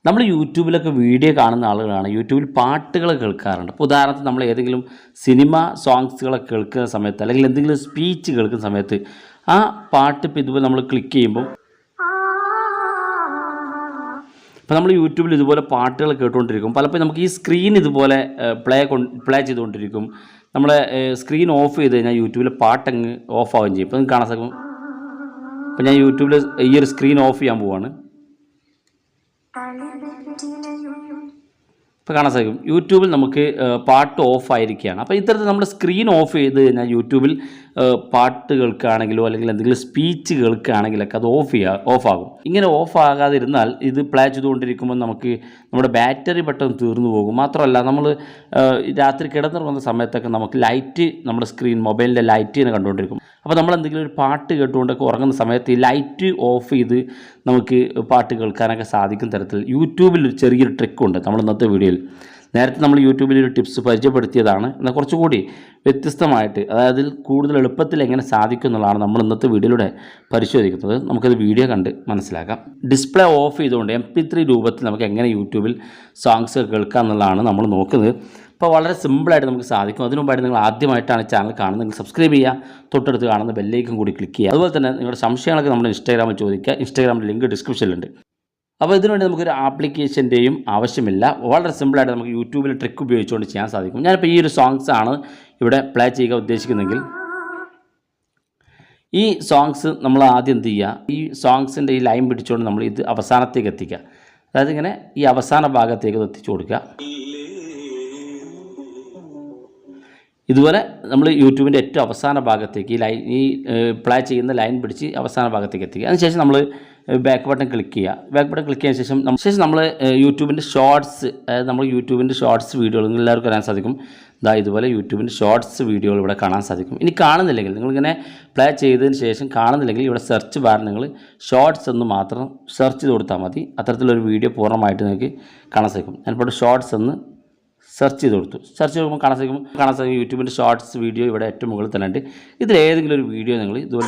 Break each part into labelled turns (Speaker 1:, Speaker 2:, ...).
Speaker 1: നമ്മൾ യൂട്യൂബിലൊക്കെ വീഡിയോ കാണുന്ന ആളുകളാണ് യൂട്യൂബിൽ പാട്ടുകൾ കേൾക്കാറുണ്ട്. അപ്പോൾ ഉദാഹരണത്തിന് നമ്മൾ ഏതെങ്കിലും സിനിമ സോങ്സുകളൊക്കെ കേൾക്കുന്ന സമയത്ത് അല്ലെങ്കിൽ എന്തെങ്കിലും സ്പീച്ച് കേൾക്കുന്ന സമയത്ത് ആ പാട്ട് ഇപ്പോൾ ഇതുപോലെ നമ്മൾ ക്ലിക്ക് ചെയ്യുമ്പോൾ ഇപ്പോൾ നമ്മൾ യൂട്യൂബിൽ ഇതുപോലെ പാട്ടുകൾ കേട്ടുകൊണ്ടിരിക്കും. പലപ്പോഴും നമുക്ക് ഈ സ്ക്രീൻ ഇതുപോലെ പ്ലേ ചെയ്തുകൊണ്ടിരിക്കും. നമ്മളെ സ്ക്രീൻ ഓഫ് ചെയ്ത് കഴിഞ്ഞാൽ യൂട്യൂബിലെ പാട്ടങ്ങ് ഓഫ് ആവുകയും ചെയ്യും. ഇപ്പോൾ നിങ്ങൾക്ക് കാണാൻ സാധിക്കും. ഇപ്പോൾ ഞാൻ യൂട്യൂബിൽ ഈ ഒരു സ്ക്രീൻ ഓഫ് ചെയ്യാൻ പോവാണ്. ഇപ്പോൾ കാണാൻ സാധിക്കും യൂട്യൂബിൽ നമുക്ക് പാട്ട് ഓഫ് ആയിരിക്കുകയാണ്. അപ്പോൾ ഇത്തരത്തിൽ നമ്മൾ സ്ക്രീൻ ഓഫ് ചെയ്ത് കഴിഞ്ഞാൽ യൂട്യൂബിൽ പാട്ട് കേൾക്കുകയാണെങ്കിലോ അല്ലെങ്കിൽ എന്തെങ്കിലും സ്പീച്ച് കേൾക്കുകയാണെങ്കിലൊക്കെ അത് ഓഫാകും. ഇങ്ങനെ ഓഫ് ആകാതിരുന്നാൽ ഇത് പ്ലേ ചെയ്തുകൊണ്ടിരിക്കുമ്പോൾ നമുക്ക് നമ്മുടെ ബാറ്ററി പെട്ടെന്ന് തീർന്നു പോകും. മാത്രമല്ല നമ്മൾ രാത്രി കിടന്നിറങ്ങുന്ന സമയത്തൊക്കെ നമുക്ക് ലൈറ്റ് നമ്മുടെ സ്ക്രീൻ മൊബൈലിൻ്റെ ലൈറ്റ് തന്നെ കണ്ടുകൊണ്ടിരിക്കും. അപ്പോൾ നമ്മൾ എന്തെങ്കിലും ഒരു പാട്ട് കേട്ടുകൊണ്ടൊക്കെ ഉറങ്ങുന്ന സമയത്ത് ഈ ലൈറ്റ് ഓഫ് ചെയ്ത് നമുക്ക് പാട്ട് കേൾക്കാനൊക്കെ സാധിക്കുന്ന തരത്തിൽ യൂട്യൂബിൽ ഒരു ചെറിയൊരു ട്രിക്കുണ്ട്. നമ്മൾ ഇന്നത്തെ വീഡിയോയിൽ നേരത്തെ നമ്മൾ യൂട്യൂബിൽ ഒരു ടിപ്സ് പരിചയപ്പെടുത്തിയതാണ്. എന്നാൽ കുറച്ചുകൂടി വ്യത്യസ്തമായിട്ട്, അതായത് കൂടുതൽ എളുപ്പത്തിൽ എങ്ങനെ സാധിക്കും എന്നുള്ളതാണ് നമ്മൾ ഇന്നത്തെ വീഡിയോയിലൂടെ പരിശോധിക്കുന്നത്. നമുക്കത് വീഡിയോ കണ്ട് മനസ്സിലാക്കാം. ഡിസ്പ്ലേ ഓഫ് ചെയ്തുകൊണ്ട് Mp3 രൂപത്തിൽ നമുക്ക് എങ്ങനെ യൂട്യൂബിൽ സോങ്സ് കേൾക്കാം എന്നുള്ളതാണ് നമ്മൾ നോക്കുന്നത്. അപ്പോൾ വളരെ സിമ്പിളായിട്ട് നമുക്ക് സാധിക്കും. അതിനു മുമ്പായിട്ട് നിങ്ങൾ ആദ്യമായിട്ടാണ് ചാനൽ കാണുന്നത്, സബ്സ്ക്രൈബ് ചെയ്യുക, തൊട്ടടുത്ത് കാണുന്ന ബെല്ലൈക്കൻ കൂടി ക്ലിക്ക് ചെയ്യുക. അതുപോലെ തന്നെ നിങ്ങളുടെ സംശയങ്ങളൊക്കെ നമ്മുടെ ഇൻസ്റ്റാഗ്രാമിൽ ചോദിക്കുക. ഇൻസ്റ്റാഗ്രാമിൻ്റെ ലിങ്ക് ഡിസ്ക്രിപ്ഷനിലുണ്ട്. അപ്പോൾ ഇതിനുവേണ്ടി നമുക്കൊരു ആപ്ലിക്കേഷൻ്റെയും ആവശ്യമില്ല. വളരെ സിമ്പിളായിട്ട് നമുക്ക് യൂട്യൂബിൽ ട്രിക്ക് ഉപയോഗിച്ചുകൊണ്ട് ചെയ്യാൻ സാധിക്കും. ഞാനിപ്പോൾ ഈ ഒരു സോങ്സ് ആണ് ഇവിടെ പ്ലേ ചെയ്യുക ഉദ്ദേശിക്കുന്നെങ്കിൽ ഈ സോങ്സ് നമ്മൾ ആദ്യം എന്ത് ചെയ്യുക, ഈ സോങ്സിൻ്റെ ഈ ലൈൻ പിടിച്ചുകൊണ്ട് നമ്മൾ ഇത് അവസാനത്തേക്ക് എത്തിക്കുക. അതായത് ഇങ്ങനെ ഈ അവസാന ഭാഗത്തേക്ക് എത്തിച്ചു കൊടുക്കുക. ഇതുപോലെ നമ്മൾ യൂട്യൂബിൻ്റെ ഏറ്റവും അവസാന ഭാഗത്തേക്ക് ഈ പ്ലേ ചെയ്യുന്ന ലൈൻ പിടിച്ച് അവസാന ഭാഗത്തേക്ക് എത്തിക്കുക. അതിനുശേഷം നമ്മൾ ബാക്ക് ബട്ടൺ ക്ലിക്ക് ചെയ്യുക. ബാക്ക് ബട്ടൺ ക്ലിക്ക് ചെയ്തതിന് ശേഷം നമ്മൾ യൂട്യൂബിൻ്റെ ഷോർട്സ്, അതായത് നമ്മൾ യൂട്യൂബിൻ്റെ ഷോർട്സ് വീഡിയോകൾ എല്ലാവർക്കും കാണാൻ സാധിക്കും. ഇതുപോലെ യൂട്യൂബിൻ്റെ ഷോർട്സ് വീഡിയോകൾ ഇവിടെ കാണാൻ സാധിക്കും. ഇനി കാണുന്നില്ലെങ്കിൽ, നിങ്ങളിങ്ങനെ പ്ലേ ചെയ്തതിന് ശേഷം കാണുന്നില്ലെങ്കിൽ ഇവിടെ സെർച്ച് ബാറിൽ നിങ്ങൾ ഷോർട്സ് എന്ന് മാത്രം സെർച്ച് ചെയ്ത് കൊടുത്താൽ മതി. അത്തരത്തിലൊരു വീഡിയോ പൂർണ്ണമായിട്ട് നിങ്ങൾക്ക് കാണാൻ സാധിക്കും. ഞാനിപ്പോൾ ഷോർട്സ് എന്ന് സെർച്ച് ചെയ്ത് കൊടുത്തു. സെർച്ച് ചെയ്യുമ്പോൾ കാണാൻ സാധിക്കും യൂട്യൂബിൻ്റെ ഷോർട്സ് വീഡിയോ ഇവിടെ ഏറ്റവും മുകളിൽ തന്നെ ഉണ്ട്. ഇതിലേതെങ്കിലും ഒരു വീഡിയോ നിങ്ങൾ ഇതുപോലെ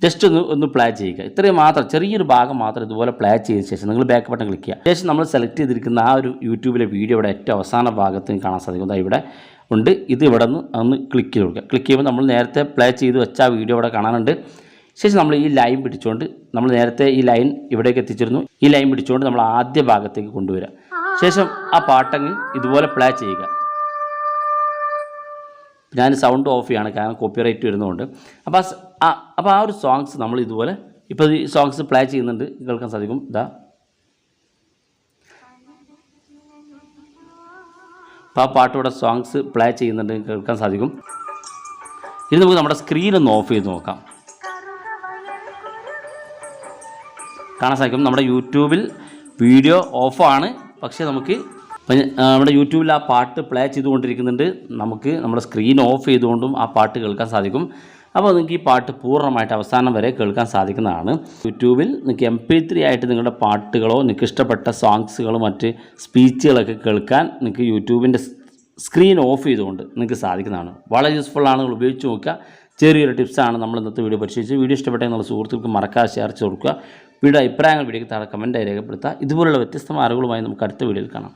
Speaker 1: ജസ്റ്റ് ഒന്ന് പ്ലേ ചെയ്യുക. ഇത്രയും മാത്രം, ചെറിയൊരു ഭാഗം മാത്രം ഇതുപോലെ പ്ലേ ചെയ്ത ശേഷം നിങ്ങൾ ബാക്ക് ബട്ടൺ ക്ലിക്ക് ചെയ്യുക. ശേഷം നമ്മൾ സെലക്ട് ചെയ്തിരിക്കുന്ന ആ ഒരു യൂട്യൂബിലെ വീഡിയോ ഇവിടെ ഏറ്റവും അവസാന ഭാഗത്ത് കാണാൻ സാധിക്കും. ഇവിടെ ഉണ്ട്. ഇത് ഇവിടെ നിന്ന് ഒന്ന് ക്ലിക്ക് ചെയ്ത് കൊടുക്കുക. ക്ലിക്ക് ചെയ്യുമ്പോൾ നമ്മൾ നേരത്തെ പ്ലേ ചെയ്ത് വെച്ച ആ വീഡിയോ ഇവിടെ കാണാനുണ്ട്. ശേഷം നമ്മൾ ഈ ലൈൻ പിടിച്ചുകൊണ്ട്, നമ്മൾ നേരത്തെ ഈ ലൈൻ ഇവിടേക്ക് എത്തിച്ചിരുന്നു, ഈ ലൈൻ പിടിച്ചുകൊണ്ട് നമ്മൾ ആദ്യ ഭാഗത്തേക്ക് കൊണ്ടുവരിക. ശേഷം ആ പാട്ടങ്ങ് ഇതുപോലെ പ്ലേ ചെയ്യുക. ഞാൻ സൗണ്ട് ഓഫ് ചെയ്യാണ്, കാരണം കോപ്പിറൈറ്റ് വരുന്നതുകൊണ്ട്. അപ്പോൾ ആ ഒരു സോങ്സ് നമ്മൾ ഇതുപോലെ ഇപ്പോൾ ഈ സോങ്സ് പ്ലേ ചെയ്യുന്നുണ്ട്, കേൾക്കാൻ സാധിക്കും. അപ്പോൾ ആ പാട്ടോടെ സോങ്സ് പ്ലേ ചെയ്യുന്നുണ്ട്, കേൾക്കാൻ സാധിക്കും. ഇനി നമുക്ക് നമ്മുടെ സ്ക്രീനൊന്ന് ഓഫ് ചെയ്ത് നോക്കാം. കാണാൻ സാധിക്കും നമ്മുടെ യൂട്യൂബിൽ വീഡിയോ ഓഫാണ്, പക്ഷേ നമുക്ക് നമ്മുടെ യൂട്യൂബിൽ ആ പാട്ട് പ്ലേ ചെയ്തുകൊണ്ടിരിക്കുന്നുണ്ട്. നമുക്ക് നമ്മുടെ സ്ക്രീൻ ഓഫ് ചെയ്തുകൊണ്ടും ആ പാട്ട് കേൾക്കാൻ സാധിക്കും. അപ്പോൾ നിങ്ങൾക്ക് ഈ പാട്ട് പൂർണ്ണമായിട്ട് അവസാനം വരെ കേൾക്കാൻ സാധിക്കുന്നതാണ്. യൂട്യൂബിൽ നിങ്ങൾക്ക് Mp3 ആയിട്ട് നിങ്ങളുടെ പാട്ടുകളോ നിങ്ങൾക്ക് ഇഷ്ടപ്പെട്ട സോങ്സുകളോ മറ്റ് സ്പീച്ചുകളൊക്കെ കേൾക്കാൻ നിങ്ങൾക്ക് യൂട്യൂബിൻ്റെ സ്ക്രീൻ ഓഫ് ചെയ്തുകൊണ്ട് നിങ്ങൾക്ക് സാധിക്കുന്നതാണ്. വളരെ യൂസ്ഫുള്ളാണ്, നിങ്ങൾ ഉപയോഗിച്ച് നോക്കുക. ചെറിയൊരു ടിപ്സാണ് നമ്മൾ ഇന്നത്തെ വീഡിയോ പരിശോധിച്ചത്. വീഡിയോ ഇഷ്ടപ്പെട്ടെങ്കിൽ നിങ്ങൾ സുഹൃത്തുക്കൾക്ക് മറക്കാതെ ഷെയർ ചെയ്ത് കൊടുക്കുക. വീഡിയോ അഭിപ്രായങ്ങൾ വീഡിയോക്ക് താഴെ കമൻറ്റായി രേഖപ്പെടുത്തുക. ഇതുപോലുള്ള വ്യത്യസ്തമായ അറിവുകളുമായി നമുക്ക് അടുത്ത വീഡിയോയിൽ കാണാം.